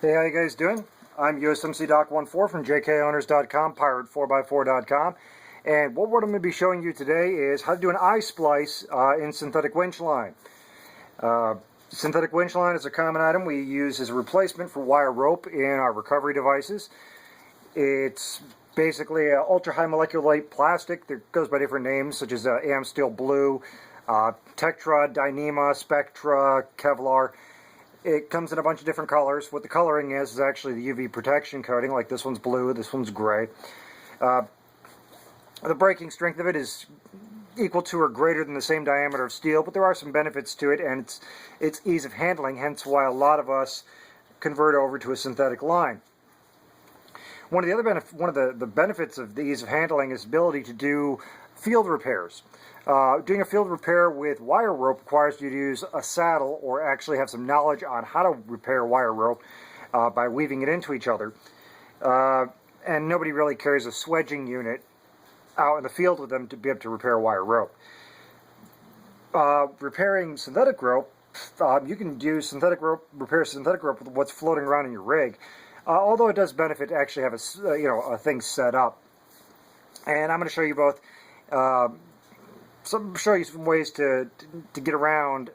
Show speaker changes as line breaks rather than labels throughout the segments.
Hey, how you guys doing? I'm USMC Doc14 from jkowners.com, pirate4x4.com, and what I'm going to be showing you today is how to do an eye splice in synthetic winch line. Synthetic winch line is a common item we use as a replacement for wire rope in our recovery devices. It's basically an ultra-high molecular weight plastic that goes by different names, such as Amsteel Blue, Tektra, Dyneema, Spectra, Kevlar. It comes in a bunch of different colors. What the coloring is actually the UV protection coating, like this one's blue, this one's gray. The breaking strength of it is equal to or greater than the same diameter of steel, but there are some benefits to it, and its ease of handling, hence why a lot of us convert over to a synthetic line. One of the benefits of the ease of handling is the ability to do field repairs. Doing a field repair with wire rope requires you to use a saddle or actually have some knowledge on how to repair wire rope by weaving it into each other. And nobody really carries a swedging unit out in the field with them to be able to repair wire rope. Repairing synthetic rope, you can do repair synthetic rope with what's floating around in your rig. Although it does benefit to actually have a thing set up. And I'm going to show you both. Show you some ways to get around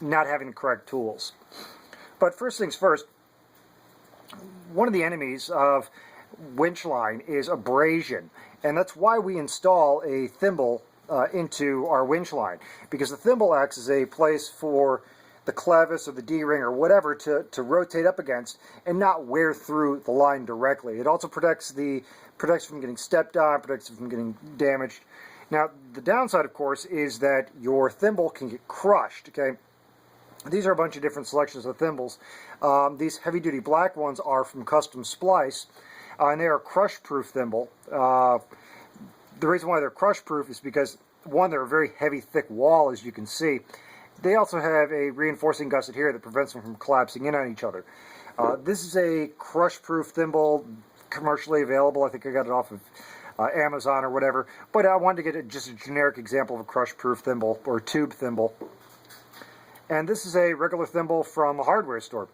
not having the correct tools. But first things first, one of the enemies of winch line is abrasion, and that's why we install a thimble into our winch line, because the thimble acts as a place for the clevis or the D-ring or whatever to rotate up against and not wear through the line directly. It also protects from getting stepped on, protects from getting damaged. Now, the downside, of course, is that your thimble can get crushed, okay? These are a bunch of different selections of thimbles. These heavy-duty black ones are from Custom Splice, and they are a crush-proof thimble. The reason why they're crush-proof is because, one, they're a very heavy, thick wall, as you can see. They also have a reinforcing gusset here that prevents them from collapsing in on each other. This is a crush-proof thimble, commercially available. I think I got it off of Amazon or whatever, but I wanted to get just a generic example of a crush-proof thimble or tube thimble. And this is a regular thimble from a hardware store.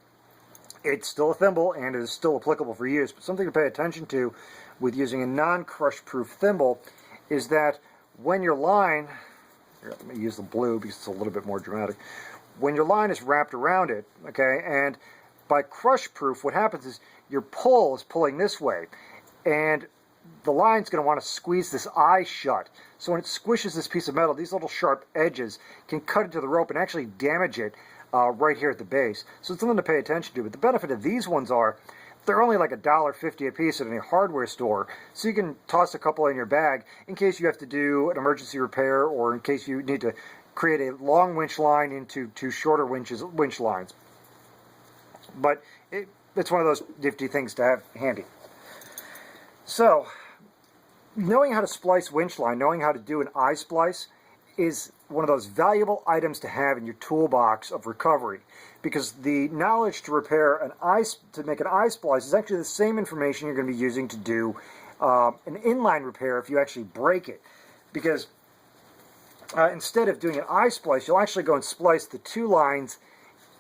It's still a thimble and it is still applicable for use, but something to pay attention to with using a non-crush-proof thimble is that when your line, here, let me use the blue because it's a little bit more dramatic, when your line is wrapped around it, okay, and by crush-proof, what happens is your pull is pulling this way, and the line's going to want to squeeze this eye shut. So when it squishes this piece of metal, these little sharp edges can cut into the rope and actually damage it right here at the base. So it's something to pay attention to. But the benefit of these ones are they're only like $1.50 a piece at any hardware store. So you can toss a couple in your bag in case you have to do an emergency repair or in case you need to create a long winch line into two shorter winch lines. But it's one of those nifty things to have handy. So, knowing how to splice winch line, knowing how to do an eye splice is one of those valuable items to have in your toolbox of recovery, because the knowledge to make an eye splice is actually the same information you're going to be using to do an inline repair if you actually break it. Because instead of doing an eye splice, you'll actually go and splice the two lines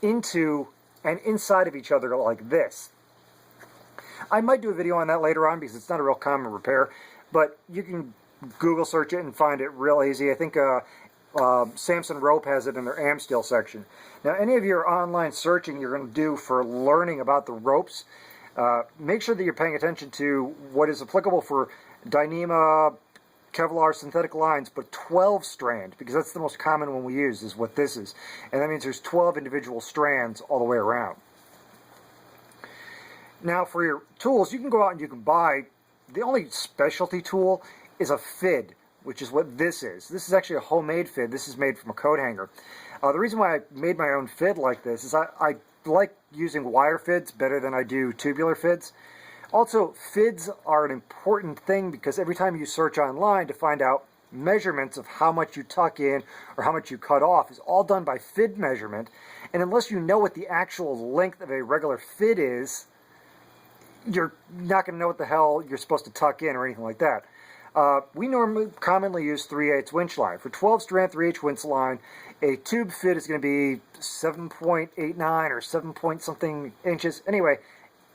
into and inside of each other like this. I might do a video on that later on because it's not a real common repair, but you can Google search it and find it real easy. I think Samson Rope has it in their Amsteel section. Now, any of your online searching you're going to do for learning about the ropes, make sure that you're paying attention to what is applicable for Dyneema, Kevlar synthetic lines, but 12 strand, because that's the most common one we use, is what this is. And that means there's 12 individual strands all the way around. Now, for your tools, you can go out and you can buy, the only specialty tool is a fid, which is what this is. This is actually a homemade fid. This is made from a coat hanger. The reason why I made my own fid like this is I like using wire fids better than I do tubular fids. Also, fids are an important thing because every time you search online to find out measurements of how much you tuck in or how much you cut off is all done by fid measurement. And unless you know what the actual length of a regular fid is, you're not going to know what the hell you're supposed to tuck in or anything like that. We normally commonly use 3/8 winch line. For 12 strand 3/8 winch line, a tube fit is going to be 7.89 or 7 point something inches. Anyway,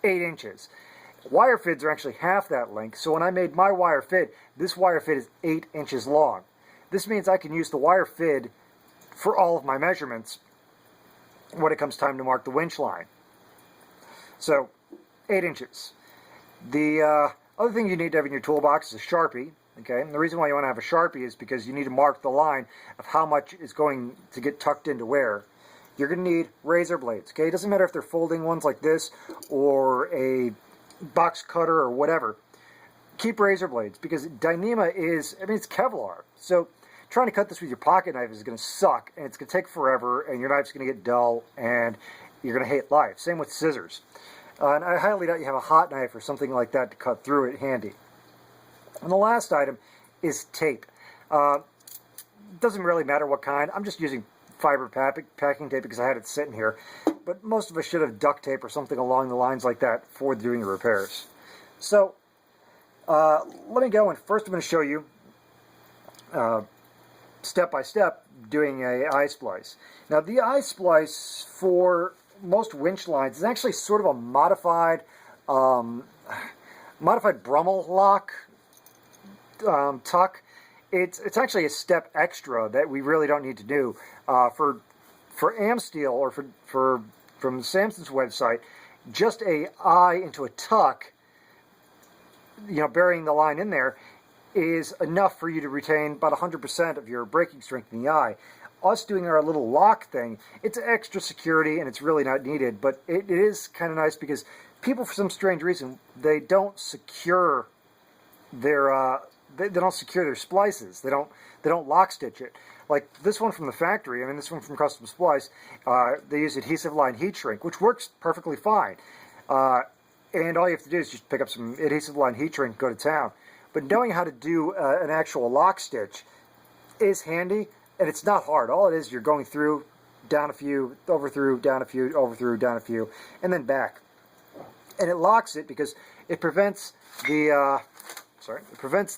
8 inches. Wire fids are actually half that length, so when I made my wire fid, this wire fid is 8 inches long. This means I can use the wire fid for all of my measurements when it comes time to mark the winch line. So, 8 inches. The other thing you need to have in your toolbox is a Sharpie. Okay, and the reason why you want to have a Sharpie is because you need to mark the line of how much is going to get tucked into where. You're going to need razor blades. Okay, it doesn't matter if they're folding ones like this or a box cutter or whatever. Keep razor blades because Dyneema is, I mean, it's Kevlar. So trying to cut this with your pocket knife is going to suck, and it's going to take forever, and your knife's going to get dull, and you're going to hate life. Same with scissors. And I highly doubt you have a hot knife or something like that to cut through it handy. And the last item is tape. Doesn't really matter what kind. I'm just using fiber packing tape because I had it sitting here. But most of us should have duct tape or something along the lines like that for doing the repairs. So let me go, and first I'm going to show you step by step doing a eye splice. Now the eye splice for most winch lines is actually sort of a modified Brummel lock tuck. It's actually a step extra that we really don't need to do. For Amsteel or from Samson's website, just a eye into a tuck, burying the line in there, is enough for you to retain about 100% of your braking strength in the eye. Us doing our little lock thing, it's extra security and it's really not needed, but it is kind of nice because people, for some strange reason, they don't secure their they don't secure their splices. They don't lock stitch it. Like this one from the factory, I mean this one from Custom Splice, they use adhesive line heat shrink, which works perfectly fine. And all you have to do is just pick up some adhesive line heat shrink and go to town. But knowing how to do an actual lock stitch is handy, and it's not hard. All it is, you're going through, down a few, over through, down a few, over through, down a few, and then back. And it locks it because it prevents the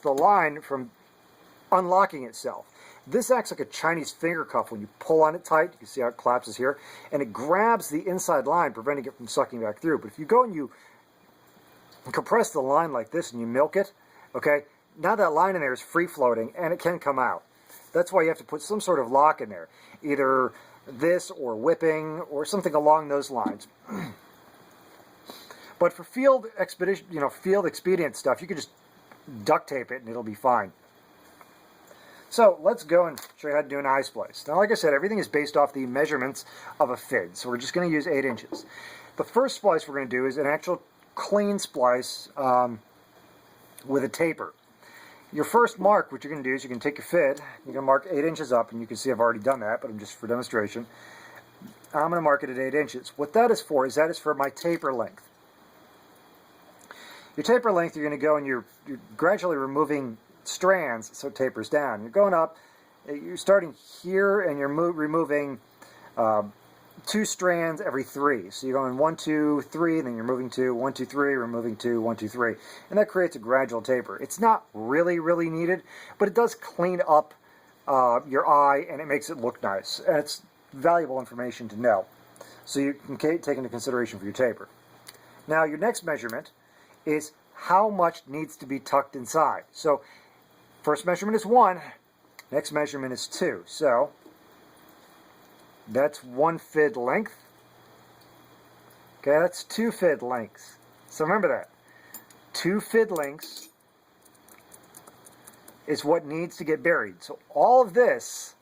line from unlocking itself. This acts like a Chinese finger cuff. When you pull on it tight, you can see how it collapses here, and it grabs the inside line, preventing it from sucking back through. But if you go and you compress the line like this and you milk it, okay, now that line in there is free floating and it can come out. That's why you have to put some sort of lock in there, either this or whipping or something along those lines. But for field expedition, field expedient stuff, you can just duct tape it and it'll be fine. So let's go and show you how to do an eye splice. Now, like I said, everything is based off the measurements of a fid, so we're just going to use 8 inches. The first splice we're going to do is an actual clean splice with a taper. Your first mark, what you're going to do is you're going to take your fid, you're going to mark 8 inches up, and you can see I've already done that, but I'm just for demonstration. I'm going to mark it at 8 inches. What that is for my taper length. Your taper length, you're going to go and you're gradually removing strands so it tapers down. You're going up, you're starting here, and you're removing 2 strands every 3. So you're going 1, 2, 3, and then you're moving 2, 1, 2, 3, removing 2, 1, 2, 3. And that creates a gradual taper. It's not really, really needed, but it does clean up your eye, and it makes it look nice. And it's valuable information to know. So you can take into consideration for your taper. Now, your next measurement is how much needs to be tucked inside. So, first measurement is 1, next measurement is 2. So, that's 1 fid length. Okay, that's 2 fid lengths. So remember that. 2 fid lengths is what needs to get buried. So all of this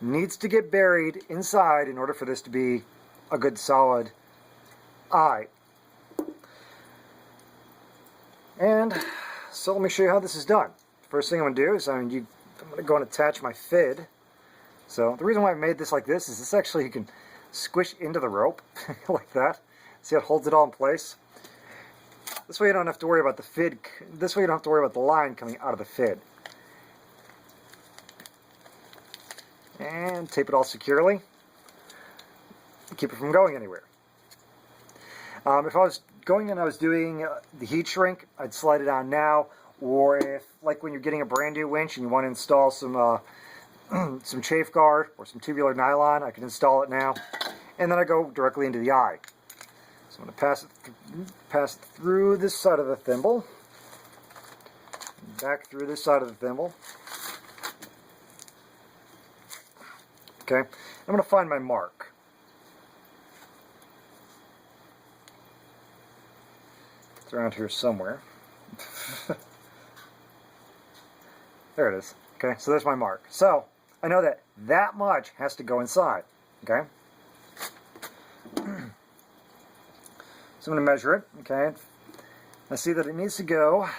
needs to get buried inside in order for this to be a good solid eye. And so let me show you how this is done. First thing I'm going to do is I'm going to go and attach my fid. So the reason why I made this like this is this actually you can squish into the rope like that. See how it holds it all in place? This way you don't have to worry about the fid. This way you don't have to worry about the line coming out of the fid. And tape it all securely. Keep it from going anywhere. If I was going and I was doing the heat shrink, I'd slide it on now. or if, like when you're getting a brand new winch and you want to install some some chafe guard or some tubular nylon, I can install it now. And then I go directly into the eye. So I'm going to pass it through this side of the thimble, back through this side of the thimble. Okay, I'm going to find my mark. It's around here somewhere. There it is. Okay, so there's my mark. So I know that that much has to go inside. Okay. So I'm going to measure it. Okay. I see that it needs to go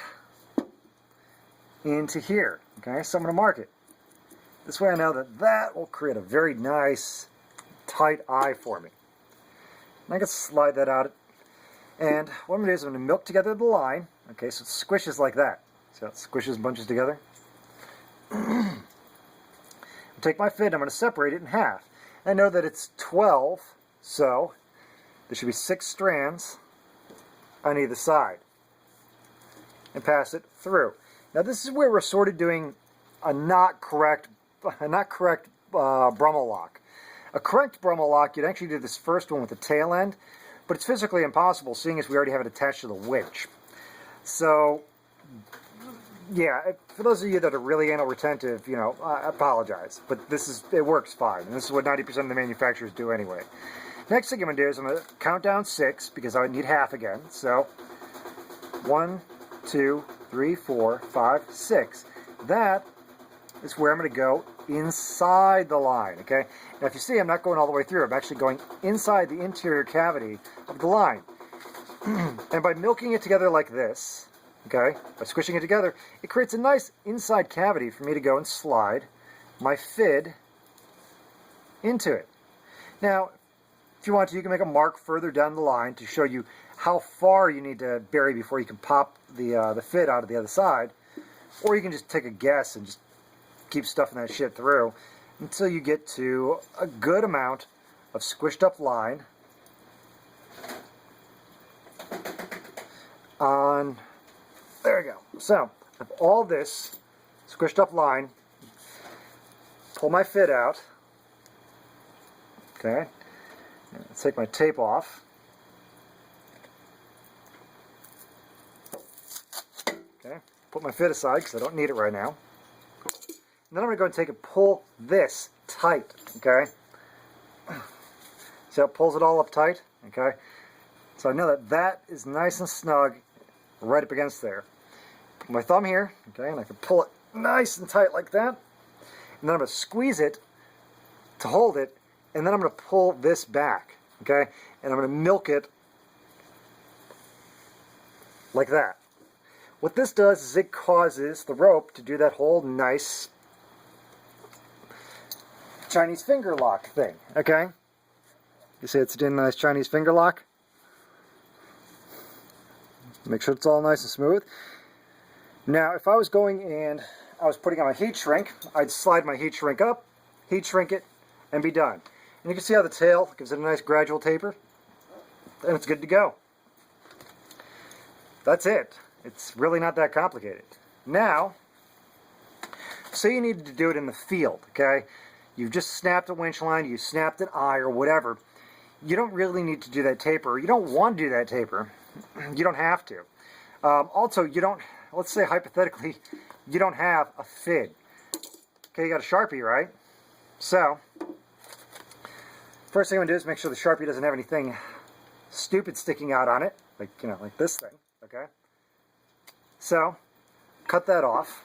into here. Okay, so I'm going to mark it. This way I know that that will create a very nice, tight eye for me. And I can slide that out. And what I'm going to do is I'm going to milk together the line. Okay, so it squishes like that. So it squishes and bunches together. Take my fit, I'm going to separate it in half. I know that it's 12, so there should be 6 strands on either side. And pass it through. Now this is where we're sort of doing a not correct Brummel lock. A correct Brummel lock, you'd actually do this first one with the tail end, but it's physically impossible seeing as we already have it attached to the winch. So, yeah, for those of you that are really anal retentive, you know, I apologize, but it works fine, and this is what 90% of the manufacturers do anyway. Next thing I'm going to do is I'm going to count down 6, because I need half again, so 1, 2, 3, 4, 5, 6. That is where I'm going to go inside the line, okay? Now if you see, I'm not going all the way through, I'm actually going inside the interior cavity of the line. And by milking it together like this, okay, by squishing it together, it creates a nice inside cavity for me to go and slide my fid into it. Now, if you want to, you can make a mark further down the line to show you how far you need to bury before you can pop the fid out of the other side. Or you can just take a guess and just keep stuffing that shit through until you get to a good amount of squished up line on, there we go. So, of all this squished up line, pull my fid out, okay, let's take my tape off, okay, put my fid aside because I don't need it right now. And then I'm going to go and take and pull this tight, okay? See how it pulls it all up tight, okay? So I know that that is nice and snug right up against there. Put my thumb here, okay, and I can pull it nice and tight like that. And then I'm going to squeeze it to hold it, and then I'm going to pull this back, okay? And I'm going to milk it like that. What this does is it causes the rope to do that whole nice Chinese finger lock thing, okay? You see it's doing a nice Chinese finger lock? Make sure it's all nice and smooth. Now, if I was going and I was putting on my heat shrink, I'd slide my heat shrink up, heat shrink it, and be done. And you can see how the tail gives it a nice gradual taper, and it's good to go. That's it. It's really not that complicated. Now, say you needed to do it in the field, okay? You've just snapped a winch line, you snapped an eye or whatever. You don't really need to do that taper. You don't want to do that taper. You don't have to. Also, you don't, let's say hypothetically, you don't have a fid. Okay, you got a Sharpie, right? So, first thing I'm going to do is make sure the Sharpie doesn't have anything stupid sticking out on it. Like, you know, like this thing, okay? So, cut that off.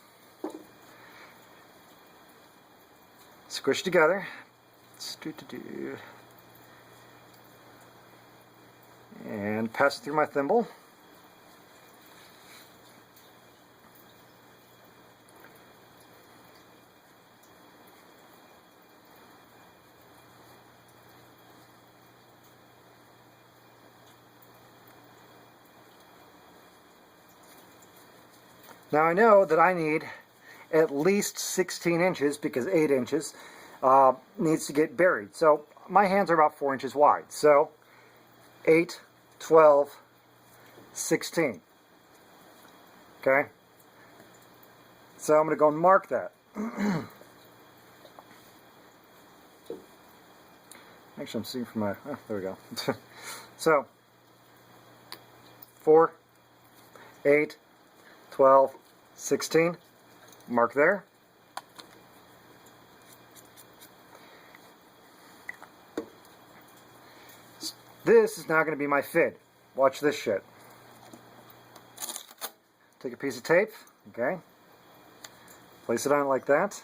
Squish together. And pass it through my thimble. Now I know that I need at least 16 inches because 8 inches needs to get buried. So my hands are about 4 inches wide. So 8, 12, 16. Okay? So I'm going to go and mark that. Actually, I'm seeing from my, oh, there we go. So, 4, 8, 12, 16, mark there. This is now going to be my fid. Watch this shit. Take a piece of tape, okay, place it on like that.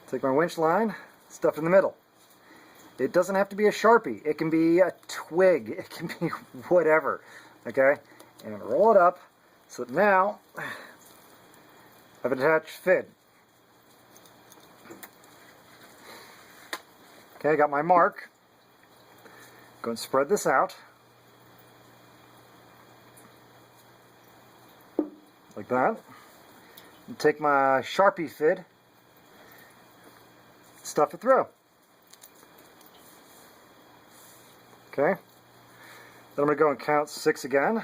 Take my winch line, stuff in the middle. It doesn't have to be a Sharpie. It can be a twig. It can be whatever, okay? And roll it up so that now I have an attached fid. Okay, I got my mark. Go and spread this out. Like that. And take my Sharpie fid, stuff it through. Okay. Then I'm going to go and count 6 again.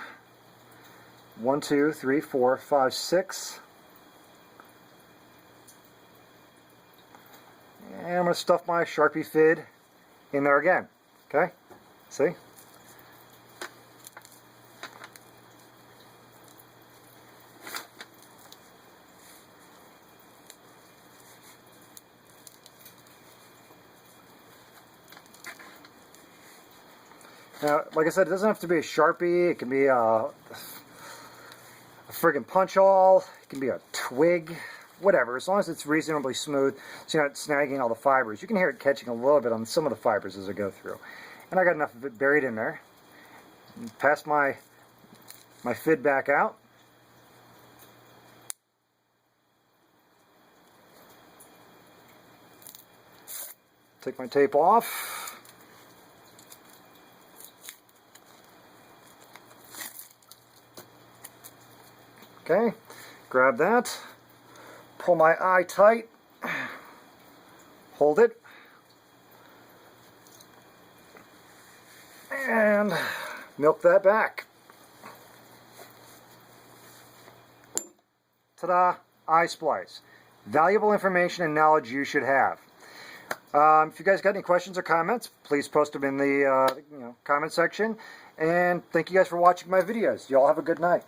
1, 2, 3, 4, 5, 6. And I'm going to stuff my Sharpie fid in there again. Okay? See? Now, like I said, it doesn't have to be a Sharpie. It can be a friggin' punch-all. It can be a twig, whatever. As long as it's reasonably smooth, so you're not snagging all the fibers. You can hear it catching a little bit on some of the fibers as I go through. And I got enough of it buried in there. Pass my fid back out. Take my tape off. Okay, grab that, pull my eye tight, hold it, and milk that back. Ta-da, eye splice. Valuable information and knowledge you should have. If you guys got any questions or comments, please post them in the comment section. And thank you guys for watching my videos. You all have a good night.